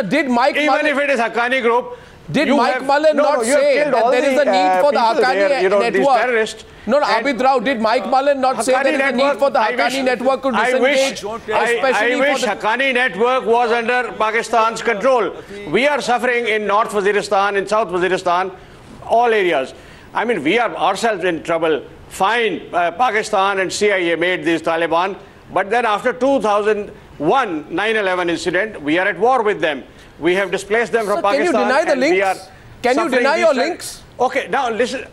did Mike even Mullen, if it is Haqqani group, did Mike Mullen not say that there is a need for the Haqqani network? No, Abid Rao, did Mike Mullen not say there is a need for the Haqqani network to disengage? I wish Haqqani network was under Pakistan's control. We are suffering in North Waziristan, in South Waziristan, all areas. I mean, we are ourselves in trouble. Fine, Pakistan and CIA made these Taliban, but then after 2001 9/11 incident, we are at war with them. We have displaced them from Pakistan. Can you deny the links? Can you deny your links? Okay, now listen.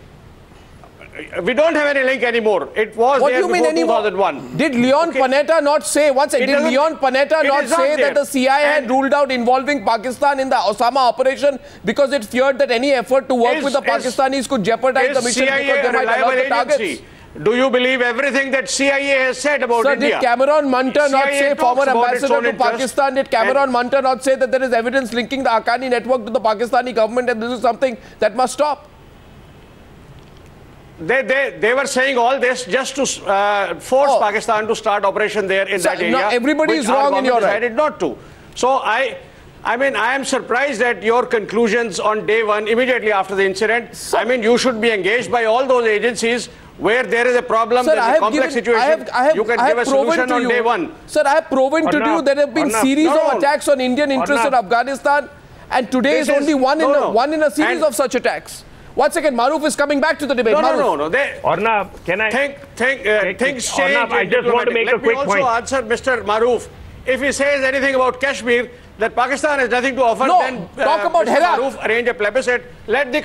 We don't have any link anymore. It was what there do you mean before anymore? 2001. Did Leon Panetta not say, did Leon Panetta not say that the CIA had ruled out involving Pakistan in the Osama operation because it feared that any effort to work with the Pakistanis could jeopardize the mission because they might allow the targets? Do you believe everything that CIA has said about India? Did Cameron Munter not say, former ambassador to Pakistan, did Cameron Munter not say that there is evidence linking the Haqqani network to the Pakistani government and this is something that must stop? They were saying all this just to force Pakistan to start operation there in that area. No, everybody is wrong in your decided not to. So I mean, I am surprised at your conclusions on day one, immediately after the incident. I mean, you should be engaged by all those agencies where there is a problem, there is a complex situation. You can give a solution on day one. Sir, I have proven to you there have been series of attacks on Indian interests in Afghanistan, and today is only one in a series of such attacks. 1 second, Maroof is coming back to the debate. No. Arnab, can I... Things change. Arnab, I just want to make a quick point. Let me also answer Mr. Maroof. If he says anything about Kashmir, that Pakistan has nothing to offer, then talk about Mr. Herat. Maroof arrange a plebiscite. Let the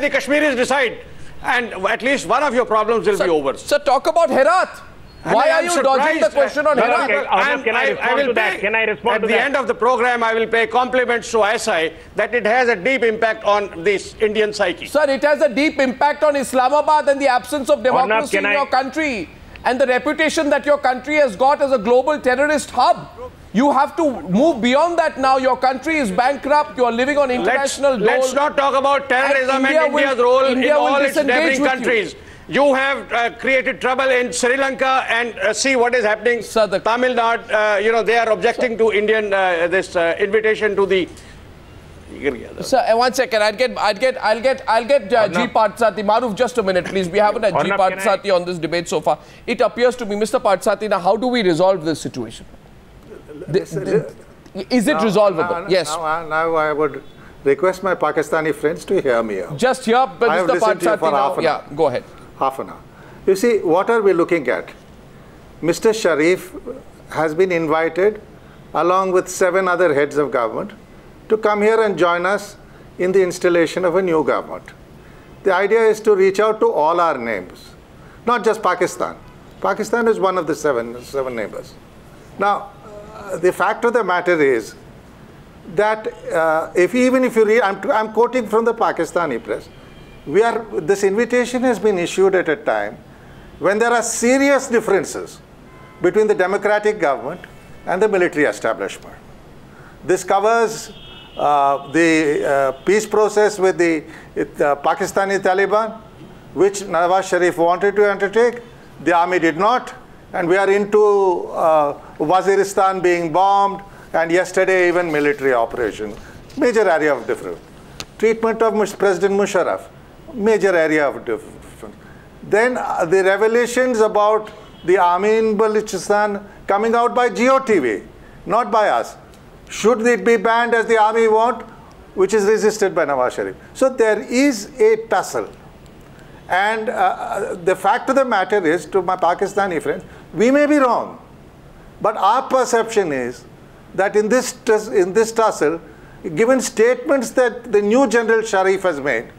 Kashmiris decide. And at least one of your problems will be over. Sir, talk about Herat. Why are you dodging the question on Herat? Can I respond to that? Can I respond to that? At the end of the program, I will pay compliments to ISI that it has a deep impact on this Indian psyche. Sir, it has a deep impact on Islamabad and the absence of democracy in your country and the reputation that your country has got as a global terrorist hub. You have to move beyond that now. Your country is bankrupt. You are living on international dole. Let's not talk about terrorism and India's role in all its neighboring countries. You have created trouble in Sri Lanka and see what is happening. Sir, Tamil Nadu, they are objecting to Indian this invitation to the. Sir, 1 second. I'll get G. Parthasarthy. Maroof, just a minute, please. We haven't had G. Parthasarthy on this debate so far. It appears to me, Mr. Parthasarthy, now how do we resolve this situation? Is it resolvable? Yes. Now I would request my Pakistani friends to hear me out. Just hear Mr. Parthasarthy now. Yeah, go ahead. Half an hour. You see, what are we looking at? Mr. Sharif has been invited, along with 7 other heads of government, to come here and join us in the installation of a new government. The idea is to reach out to all our neighbors, not just Pakistan. Pakistan is one of the seven neighbors. Now, the fact of the matter is that even if you read, I'm quoting from the Pakistani press, this invitation has been issued at a time when there are serious differences between the democratic government and the military establishment. This covers the peace process with the Pakistani Taliban, which Nawaz Sharif wanted to undertake. The army did not, and we are into Waziristan being bombed, and yesterday even military operation. Major area of difference. Treatment of President Musharraf. Major area of difference. Then the revelations about the army in Balochistan coming out by GeoTV, not by us. Should it be banned as the army want, which is resisted by Nawaz Sharif. So there is a tussle. And the fact of the matter is, to my Pakistani friends, we may be wrong. But our perception is that in this tussle, given statements that the new General Sharif has made,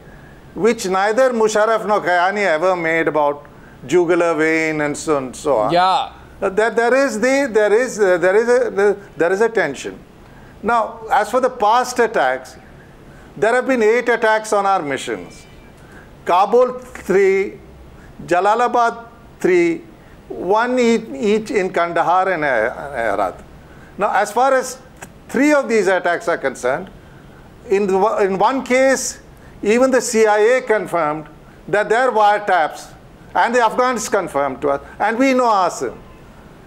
which neither Musharraf nor Kayani ever made about jugular vein and so on. Yeah. That there is a tension. Now, as for the past attacks, there have been 8 attacks on our missions. Kabul 3, Jalalabad 3, 1 each in Kandahar and Herat. Now, as far as 3 of these attacks are concerned, in one case, even the CIA confirmed that their wiretaps, and the Afghans confirmed to us, and we know ourselves,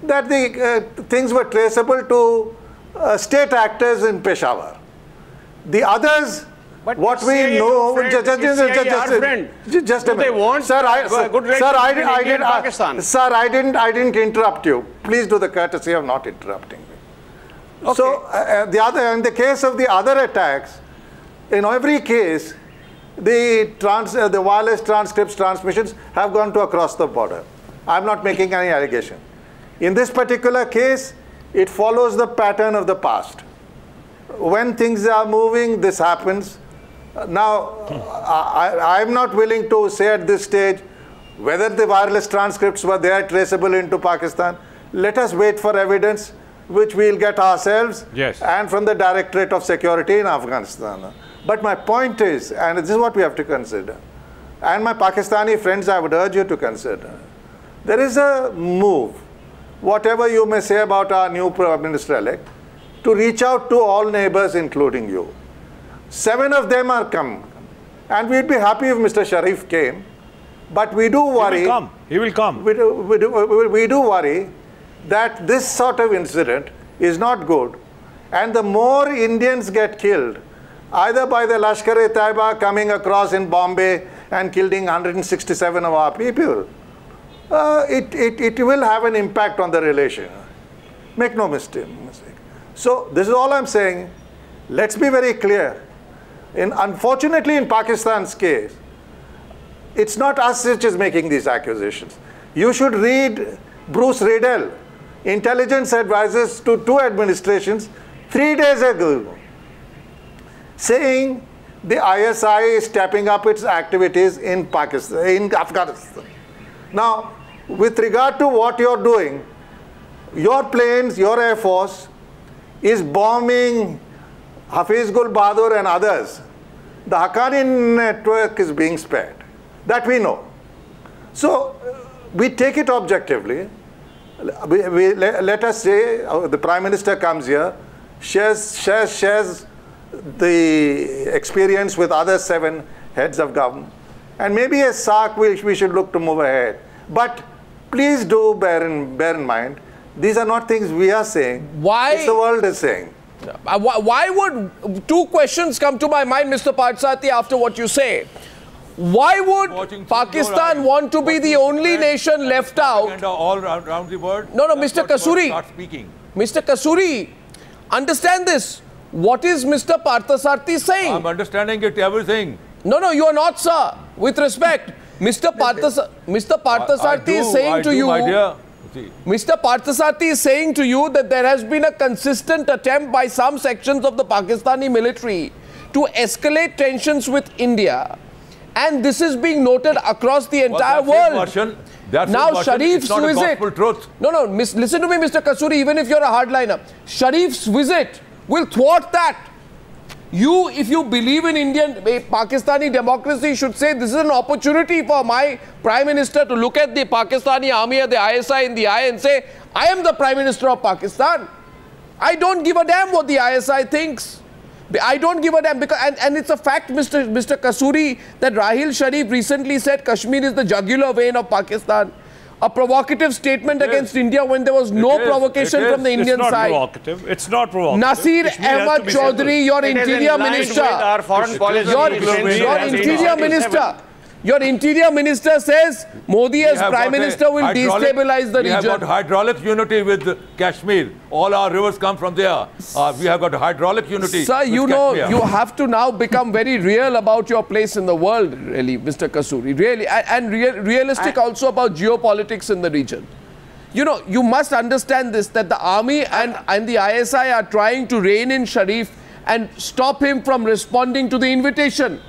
that the things were traceable to state actors in Peshawar. The others, but what we know, just a minute. Sir, I didn't interrupt you. Please do the courtesy of not interrupting me. Okay. So, in the case of the other attacks, in every case, the wireless transcripts, transmissions have gone to across the border. I'm not making any allegation. In this particular case, it follows the pattern of the past. When things are moving, this happens. Now, I'm not willing to say at this stage whether the wireless transcripts were there traceable into Pakistan. Let us wait for evidence, which we'll get ourselves and from the Directorate of Security in Afghanistan. But my point is, and this is what we have to consider, and my Pakistani friends, I would urge you to consider, there is a move, whatever you may say about our new Prime Minister-elect, to reach out to all neighbors, including you. 7 of them are come. And we'd be happy if Mr. Sharif came. But we do worry. He will come. He will come. We do worry that this sort of incident is not good. And the more Indians get killed, either by the Lashkar-e-Taiba coming across in Bombay and killing 167 of our people, it will have an impact on the relation. Make no mistake. So this is all I'm saying. Let's be very clear. Unfortunately, in Pakistan's case, it's not us which is making these accusations. You should read Bruce Riedel, intelligence advisors to 2 administrations 3 days ago, saying the ISI is stepping up its activities in Pakistan, in Afghanistan. Now, with regard to what you're doing, your planes, your Air Force is bombing Hafiz Gul Bahadur and others. The Haqqani network is being spared. That we know. So we take it objectively. Let us say the Prime Minister comes here, shares the experience with other 7 heads of government. And maybe as SARC we should look to move ahead. But please do bear in mind, these are not things we are saying. Why? It's the world is saying. Why would 2 questions come to my mind, Mr. Parthasarthy, after what you say? Why would Pakistan want to be the only nation left out? All around the world? No, Mr. Kasuri. Mr. Kasuri, understand this. What is Mr. Parthasarthy saying? I'm understanding it, everything. No, you are not, sir. With respect, Mr. Parthasarthy is saying to you, Mr. Parthasarthy is saying to you that there has been a consistent attempt by some sections of the Pakistani military to escalate tensions with India. And this is being noted across the entire world. Now, Sharif's visit. No, listen to me, Mr. Kasuri, even if you're a hardliner. Sharif's visit will thwart that. If you believe in Pakistani democracy, should say this is an opportunity for my Prime Minister to look at the Pakistani army or the ISI in the eye and say, I am the Prime Minister of Pakistan. I don't give a damn what the ISI thinks. I don't give a damn, because, and it's a fact, Mr. Kasuri, that Rahil Sharif recently said Kashmir is the jugular vein of Pakistan. A provocative statement against India when there was no provocation from the Indian side. It's not provocative. Nasir Ahmad Chaudhary, your interior minister. Your interior minister says Modi as Prime Minister will destabilize the region. We have got hydraulic unity with Kashmir. All our rivers come from there. We have got hydraulic unity. Sir, you know, you have to now become very real about your place in the world, really, Mr. Kasuri. Really, and realistic also about geopolitics in the region. You know, you must understand this, that the army and the ISI are trying to rein in Sharif and stop him from responding to the invitation.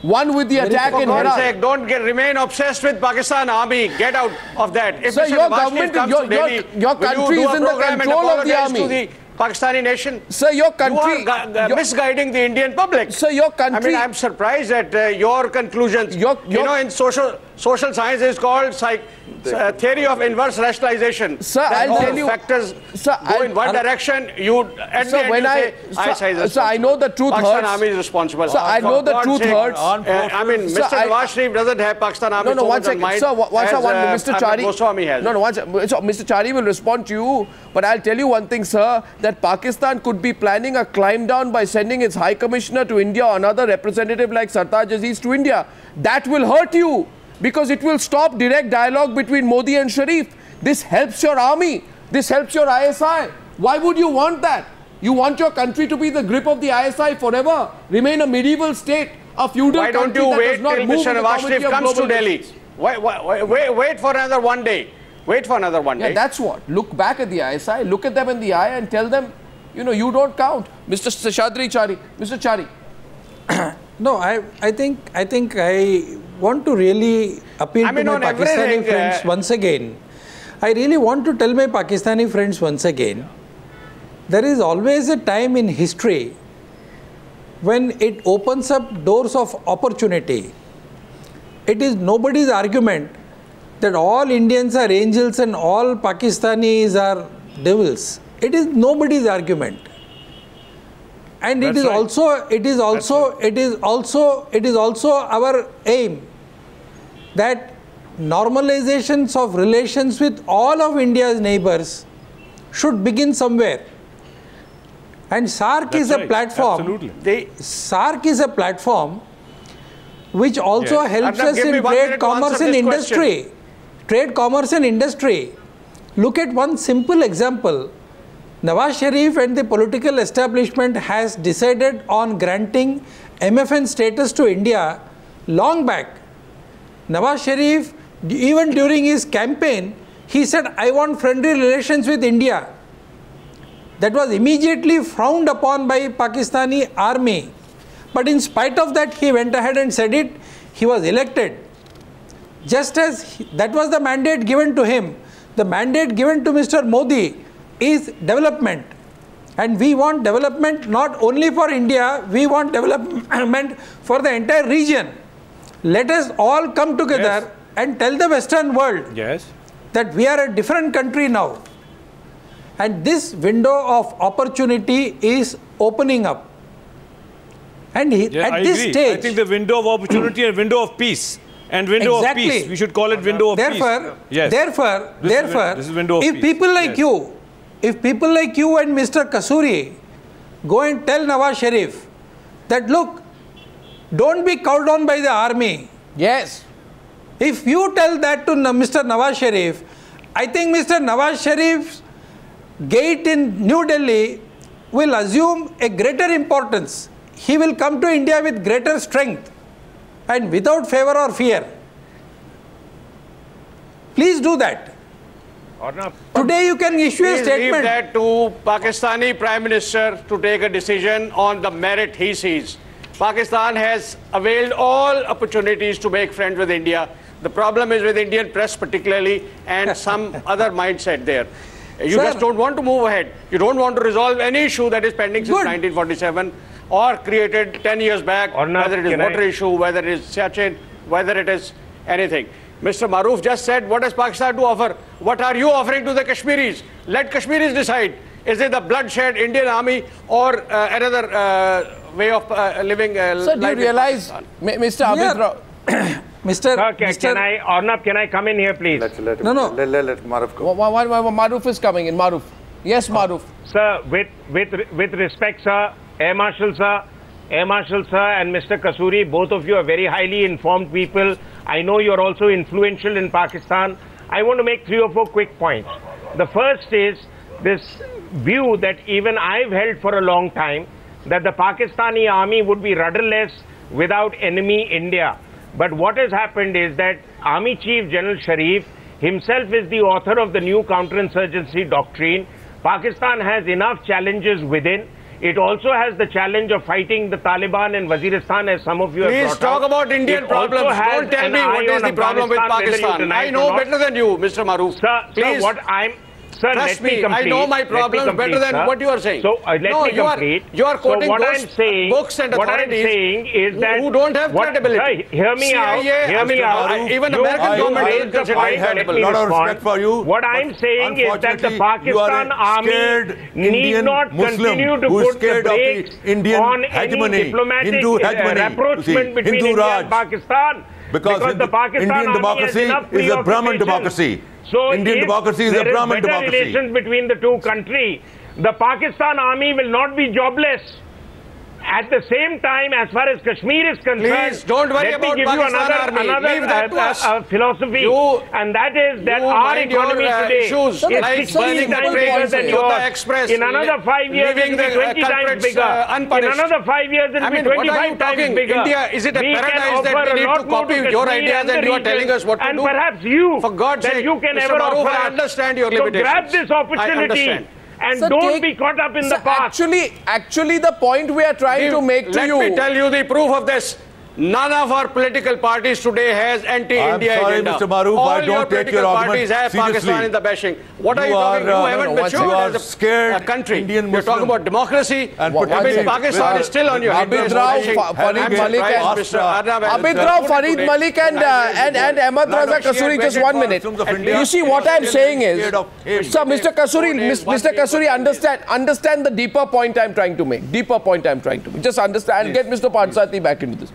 One with the attack in Herat. Don't remain obsessed with Pakistan army. Get out of that. If Sir, your government, your country is in the control of the army. To the Pakistani nation. Sir, your country... You are misguiding the Indian public. Sir, your country... I mean, I'm surprised at your conclusions. You know, in social science is called theory of inverse rationalization. Sir, I'll tell you. Factors go in one direction. You at the end I know the truth hurts. Pakistan Army is responsible. Sir, I know the truth hurts. I mean, Mr. Nawaz Sharif doesn't have Pakistan Army. No, one second. Sir, Mr. Chari. Goswami has. No, Mr. Chari will respond to you. But I'll tell you one thing, sir, that Pakistan could be planning a climb down by sending its High Commissioner to India or another representative like Sartaj Aziz to India. That will hurt you because it will stop direct dialogue between Modi and Sharif. This helps your army. This helps your ISI. Why would you want that? You want your country to be the grip of the ISI forever, remain a medieval state, a feudal country. Why don't you wait till Mr. Nawaz Sharif comes to Delhi? Wait for another 1 day. Wait for another 1 day. Yeah, that's what. Look back at the ISI, look at them in the eye and tell them, you know, you don't count. Mr. Sheshadri Chari. Mr. Chari. No, I think I want to really appeal to my Pakistani friends once again. I really want to tell my Pakistani friends once again, there is always a time in history when it opens up doors of opportunity. It is nobody's argument that all Indians are angels and all Pakistanis are devils. It is nobody's argument. And it is also our aim that normalizations of relations with all of India's neighbors should begin somewhere. And SAARC is a platform. Absolutely. SAARC is a platform which also helps us in trade, commerce and industry. Trade, commerce and industry. Look at one simple example. Nawaz Sharif and the political establishment has decided on granting MFN status to India long back. Nawaz Sharif, even during his campaign, he said, I want friendly relations with India. That was immediately frowned upon by Pakistani army. But in spite of that, he went ahead and said it. He was elected. Just as that was the mandate given to him, the mandate given to Mr. Modi is development. And we want development not only for India, we want development for the entire region. Let us all come together and tell the Western world that we are a different country now. And this window of opportunity is opening up. And at this stage, I think the window of opportunity and window of peace. And window of peace. We should call it window of peace. Therefore, if people like you, if people like you and Mr. Kasuri go and tell Nawaz Sharif that, look, don't be cowed down by the army. Yes. If you tell that to Mr. Nawaz Sharif, I think Mr. Nawaz Sharif's gate in New Delhi will assume a greater importance. He will come to India with greater strength and without favor or fear. Please do that. Arnab. Today you can issue a statement. Leave that to Pakistani Prime Minister to take a decision on the merit he sees. Pakistan has availed all opportunities to make friends with India. The problem is with Indian press particularly and some other mindset there. You just don't want to move ahead. You don't want to resolve any issue that is pending since 1947 or created 10 years back, whether it is water issue, whether it is Siachen, whether it is anything. Mr. Maroof just said, what does Pakistan to offer? What are you offering to the Kashmiris? Let Kashmiris decide. Is it the bloodshed Indian army or another way of living Sir, do you realize, Mr. Abid Rao? Arnab, can I come in here, please? Let Maroof go. Maroof is coming in. Maroof. Yes, Maroof. Sir, with respect, sir, Air Marshal sir, and Mr. Kasuri, both of you are very highly informed people. I know you're also influential in Pakistan. I want to make 3 or 4 quick points. The first is this view that even I've held for a long time, that the Pakistani army would be rudderless without enemy India. But what has happened is that Army Chief General Sharif himself is the author of the new counterinsurgency doctrine. Pakistan has enough challenges within. It also has the challenge of fighting the Taliban in Waziristan, as some of you have brought up. Please talk about Indian problems. Don't tell me what is the problem with Pakistan. I know better than you, Mr. Maroof. Sir, Sir, Trust let me me, complete. I know my problems better than what you are saying. So let me complete. You are quoting those books and what authorities I'm saying is that who don't have credibility. Hear me out. Hear me out. Even American government doesn't consider it credible. A lot of respect for you. What I'm saying is that the Pakistan army need not continue to put the brakes on any diplomatic rapprochement between India and Pakistan. Because the Pakistan Indian democracy is a Brahmin democracy. So Indian democracy is a Brahmin democracy. Relations between the two countries, the Pakistan army will not be jobless. At the same time, as far as Kashmir is concerned, please don't worry about Pakistan army. Leave that to us. Philosophy, and that is that our economy today is 16 times bigger than yours. In another 5 years, it will be 20 times bigger. In another 5 years, it will be 25 times bigger. India, is it a paradise that we need to copy your ideas and you are telling us what to do? And perhaps you, for God's sake, you can Mr. ever Maroof, offer. I understand your limitations. So grab this opportunity. And so don't be caught up in the past. Actually, the point we are trying to make to you... Let me tell you the proof of this. None of our political parties today has anti-India agenda. Mr. Maroof, all I don't take your parties have Pakistan in the bashing. What are you talking? You haven't matured as a country. You're talking about democracy. And Pakistan is still on your head. Abid Rao, Farid Malik, Abid Rao, Farid Malik and Ahmed Raza Kasuri, just 1 minute. You see, what I'm saying is, sir, Mr. Kasuri, understand the deeper point I'm trying to make. Just understand and get Mr. Parthasarthy back into this.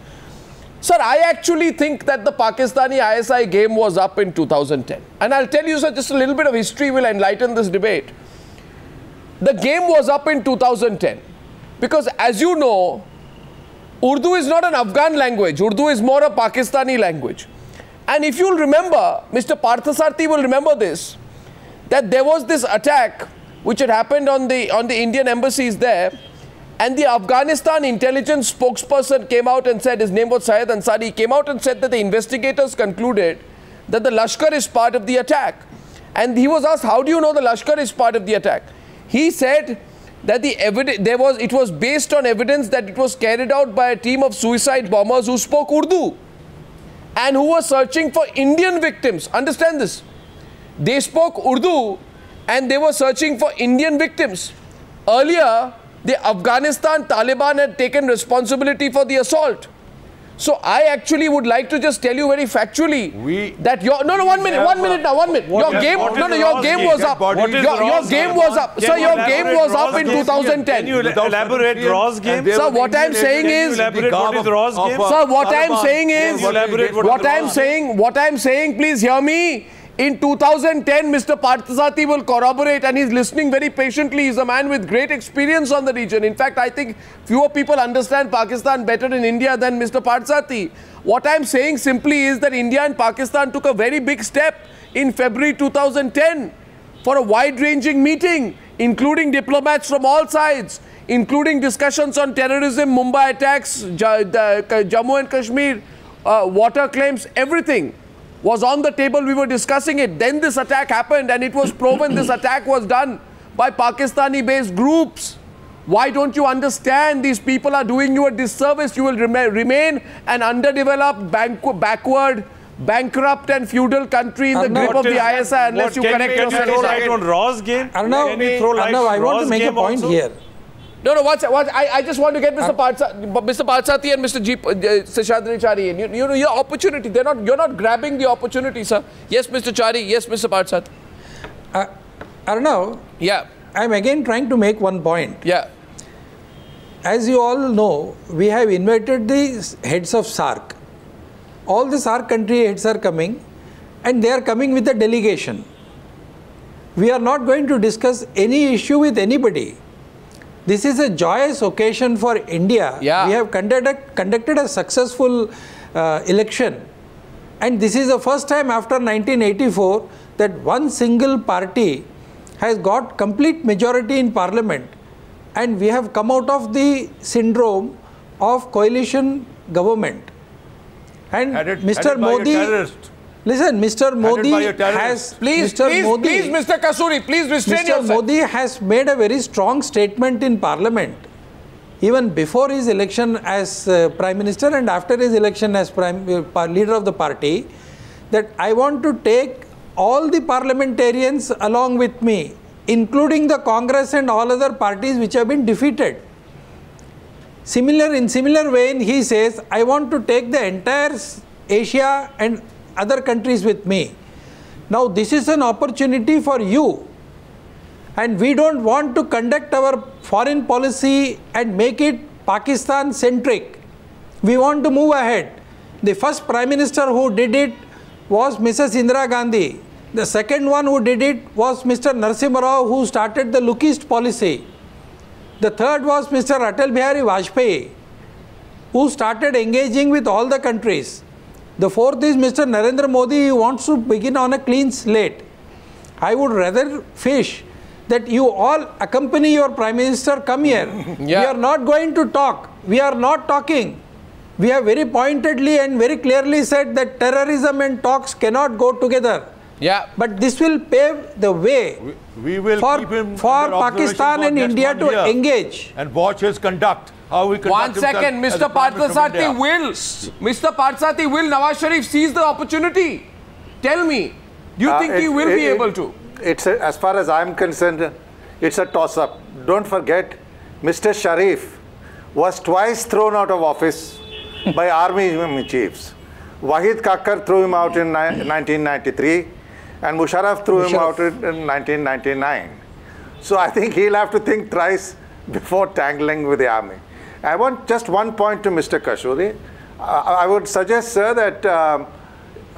Sir, I actually think that the Pakistani ISI game was up in 2010. And I'll tell you, sir, just a little bit of history will enlighten this debate. The game was up in 2010. Because as you know, Urdu is not an Afghan language. Urdu is more a Pakistani language. And if you'll remember, Mr. Parthasarthy will remember this, that there was this attack which had happened on the Indian embassies there. And the Afghanistan intelligence spokesperson came out and said, his name was Syed Ansari, came out and said that the investigators concluded that the Lashkar is part of the attack. And he was asked, how do you know the Lashkar is part of the attack? He said that the evidence, it was based on evidence that it was carried out by a team of suicide bombers who spoke Urdu and who were searching for Indian victims. Understand this. They spoke Urdu and they were searching for Indian victims. Earlier, the Afghanistan Taliban had taken responsibility for the assault. So I actually would like to just tell you very factually that your one minute now. Your game was up. Your game was up. Sir, your game was up in 2010. Can you elaborate Raw's game? Sir, what I'm saying is, sir, what I'm saying, please hear me. In 2010, Mr. Parthasarthy will corroborate, and he's listening very patiently. He's a man with great experience on the region. In fact, I think fewer people understand Pakistan better in India than Mr. Parthasarthy. What I'm saying simply is that India and Pakistan took a very big step in February 2010 for a wide-ranging meeting, including diplomats from all sides, including discussions on terrorism, Mumbai attacks, Jammu and Kashmir, water claims, everything was on the table. We were discussing it. Then this attack happened and it was proven this attack was done by Pakistani-based groups. Why don't you understand? These people are doing you a disservice. You will remain an underdeveloped, backward, bankrupt and feudal country in the grip of the ISI unless you correct yourself. Can you throw light on Raw's game? Arnab, I want to make a point here. No, I just want to get Mr. Parthasarthy and Mr. Sheshadri Chari in. You know, your opportunity. You're not grabbing the opportunity, sir. Yes, Mr. Chari. Yes, Mr. Parthasarthy. Arnab. Yeah. I'm again trying to make one point. Yeah. As you all know, we have invited the heads of SAARC. All the SAARC country heads are coming, and they are coming with a delegation. We are not going to discuss any issue with anybody. This is a joyous occasion for India. Yeah. We have conducted a successful election. And this is the first time after 1984 that one single party has got complete majority in parliament. And we have come out of the syndrome of coalition government. And Mr. Modi... Listen, Mr. Modi has... Please, Mr. Kasuri, please restrain yourself. Mr. Modi has made a very strong statement in Parliament, even before his election as Prime Minister and after his election as leader of the party, that I want to take all the parliamentarians along with me, including the Congress and all other parties which have been defeated. In similar vein, he says, I want to take the entire Asia and other countries with me. Now, this is an opportunity for you. And we don't want to conduct our foreign policy and make it Pakistan-centric. We want to move ahead. The first Prime Minister who did it was Mrs. Indira Gandhi. The second one who did it was Mr. Narasimha Rao, who started the Look East policy. The third was Mr. Atal Bihari Vajpayee, who started engaging with all the countries. The fourth is Mr. Narendra Modi, who wants to begin on a clean slate. I would rather fish that you all accompany your Prime Minister, come here. We are not going to talk. We are not talking. We have very pointedly and very clearly said that terrorism and talks cannot go together. Yeah. But this will pave the way we will for Pakistan and India to engage. And watch his conduct. How we conduct. 1 second, Mr. Parthasarthy will Nawaz Sharif seize the opportunity? Tell me, do you think he will be able to? As far as I'm concerned, it's a toss-up. Don't forget, Mr. Sharif was twice thrown out of office by army chiefs. Wahid Kakar threw him out in 1993, and Musharraf threw him out in 1999. So I think he'll have to think thrice before tangling with the army. I want just one point to Mr. Kasuri. I would suggest, sir, that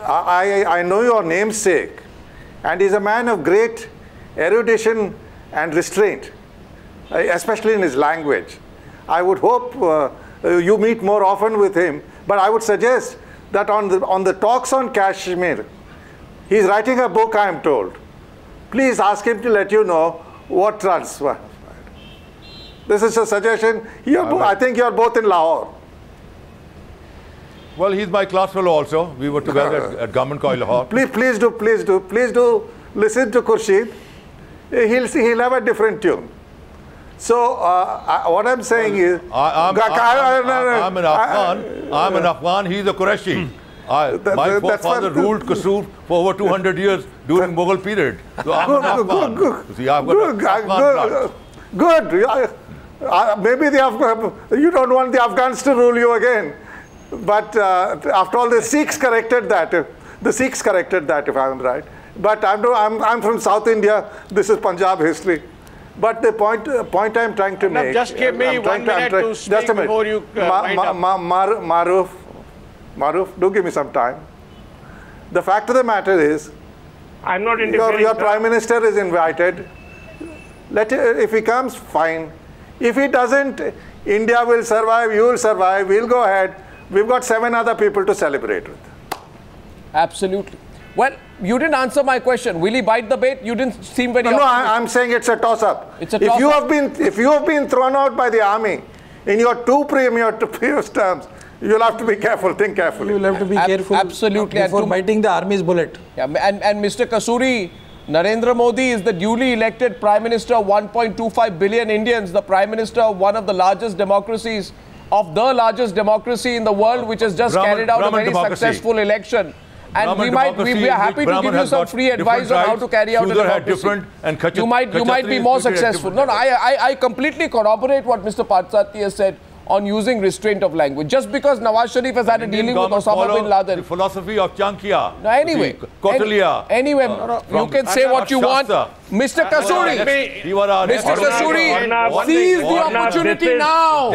I know your namesake, and he's a man of great erudition and restraint, especially in his language. I would hope you meet more often with him, but I would suggest that on the talks on Kashmir, he's writing a book, I am told. Please ask him to let you know what transpired. This is a suggestion. I think you're both in Lahore. Well, he's my class fellow also. We were together at Government College Lahore. Please do listen to Khurshid. He'll have a different tune. So what I'm saying is, I'm an Afghan. He's a Qurayshi. My forefather ruled Kasur for over 200 years during Mughal period. So I'm an Afghan. See, I've got Good. Maybe you don't want the Afghans to rule you again. But after all, the Sikhs corrected that. If I'm right. But I'm from South India. This is Punjab history. But the point I'm trying to make. Just give me 1 minute to speak before you wind up. Maroof, do give me some time. The fact of the matter is, I'm not interfering. Your Prime Minister is invited. If he comes, fine. If he doesn't, India will survive, you will survive, we'll go ahead. We've got 7 other people to celebrate with. Absolutely. Well, you didn't answer my question. Will he bite the bait? You didn't seem very No, I'm saying it's a toss-up. It's a toss-up. If you have been thrown out by the army in your two previous terms, you'll have to be careful, think carefully. You'll have to be careful before biting the army's bullet. Yeah, and Mr. Kasuri, Narendra Modi is the duly elected Prime Minister of 1.25 billion Indians, the Prime Minister of one of the largest democracies, of the largest democracy in the world, which has just carried out a very successful election. And we are happy to give you some free advice on how to carry out a democracy. You might be more successful. No, I completely corroborate what Mr. Parthasarthy has said on using restraint of language. Just because Nawaz Sharif has had a dealing with Osama bin Laden. The philosophy of Chankia. No, anyway, you can say what you want. Mr. Kasuri, seize the opportunity now.